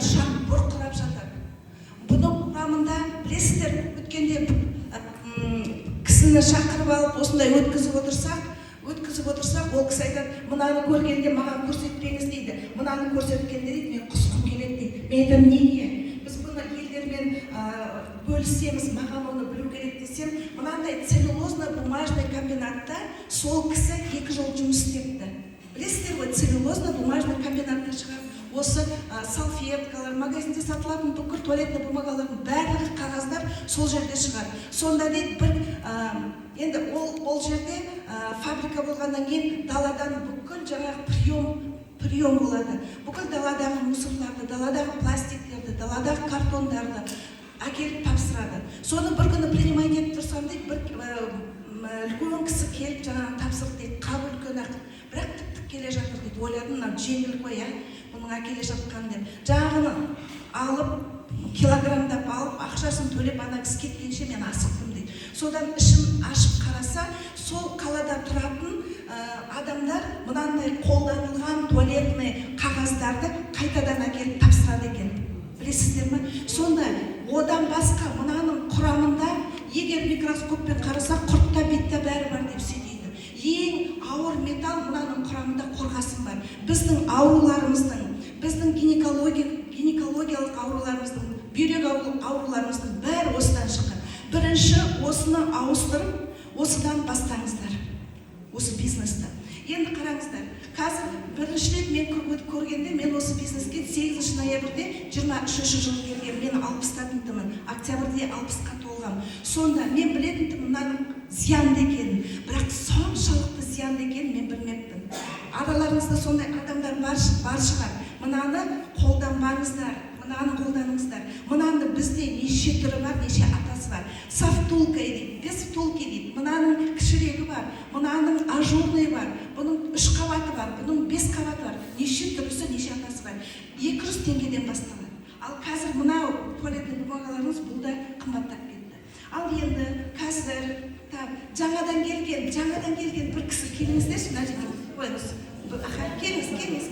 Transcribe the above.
астынан шаң бұрқырап жатыр. Бұның құрамында білесіздер, өткенде кісіні шақырып алып осындай өткізіп отырсақ, ол кісі айтады, мынаны көргенде маған көрсетпеңіз дейді. Мынаны көрсеткенде дейді, мен құсқым келеді дейді. Мен айтамын, неге? Біз бұны елдермен бөлісеміз, маған оны білу керек десем, мынандай целлюлозно-бумажный комбинатта сол кісі 2 жыл жұмыс істепті. Білесіздер ғой, целлюлозно-бумажный комбинатта шығарып, осы салфеткалар, магазинде сатылатын бүкіл туалетный бумагалардың барлық қағаздар сол жерде шығар. Сонда дейді, енді ол жерде фабрика болғаннан кейін даладан бүкіл жаңағы прием болады. Бүкіл даладағы мусорларды, даладағы пластиктерді, даладағы картондарды әкеліп тапсырады. Соны бір күні принимать етіп тұрсам дейді, үлкен кісі келіп жаңағы тапсырды дейді, қап үлкен ақ, бірақ тік келе жатыр дейді. Ойладым, мынау жеңіл қой, бұның әкеле жатқан деп. Жағыны алып, килограмдап алып, ақшасын төлеп, ана кісі кеткенше мен асықтым дейді. Содан ішім ашып қараса, сол қалада тұратын адамдар мынандай қолданылған туалетный қағаздарды қайтадан әкеліп тапсырады екен. Білесіздер ме? Сонда одан басқа мынаның құрамында егер микроскоппен қараса, құртта бетте бәрі бар деп сөйлейді. Ең ауыр металл мынаның құрамында қорғасын бар. Біздің ауруларымыздың, біздің гинекологиялық ауруларымыздың, бүйрек ауруларымыздың бәрі осыдан шыққан. Бірінші осыны ауыстырып, осыдан бастаңыздар. Осы бизнесті. Енді қараңыздар, қазір бірінші рет мен көргенде, мен осы бизнеске 8 ноябрьде 23 жыл келген, мен 60-тымын, октябрьде 60-қа толғам. Сонда мен білетінтім мынаның зиянды екенін, бірақ соншалықты зиянды екенін мен білмеппін. Араларыңызда сондай адамдар бар шығар. Мынаны қолданбаңыздар, мынаны қолданыңыздар. Мынаны бізде неше түрі бар, неше атасы бар. Сафтулка дейді, без втулки дейді. Мынаның кішірегі бар, мынаның ажурный бар, бұның 3 қабаты бар, бұның 5 қабаты бар. Неше түрісі, неше атасы бар. 200 теңгеден басталады. Ал қазір мынау туалетный бумагаларыңыз бұл да қымбаттап кетті. Ал енді қазір жаңадан келген бір кісі келіңіздерші, мына жерге қойыңыз. Келіңіз.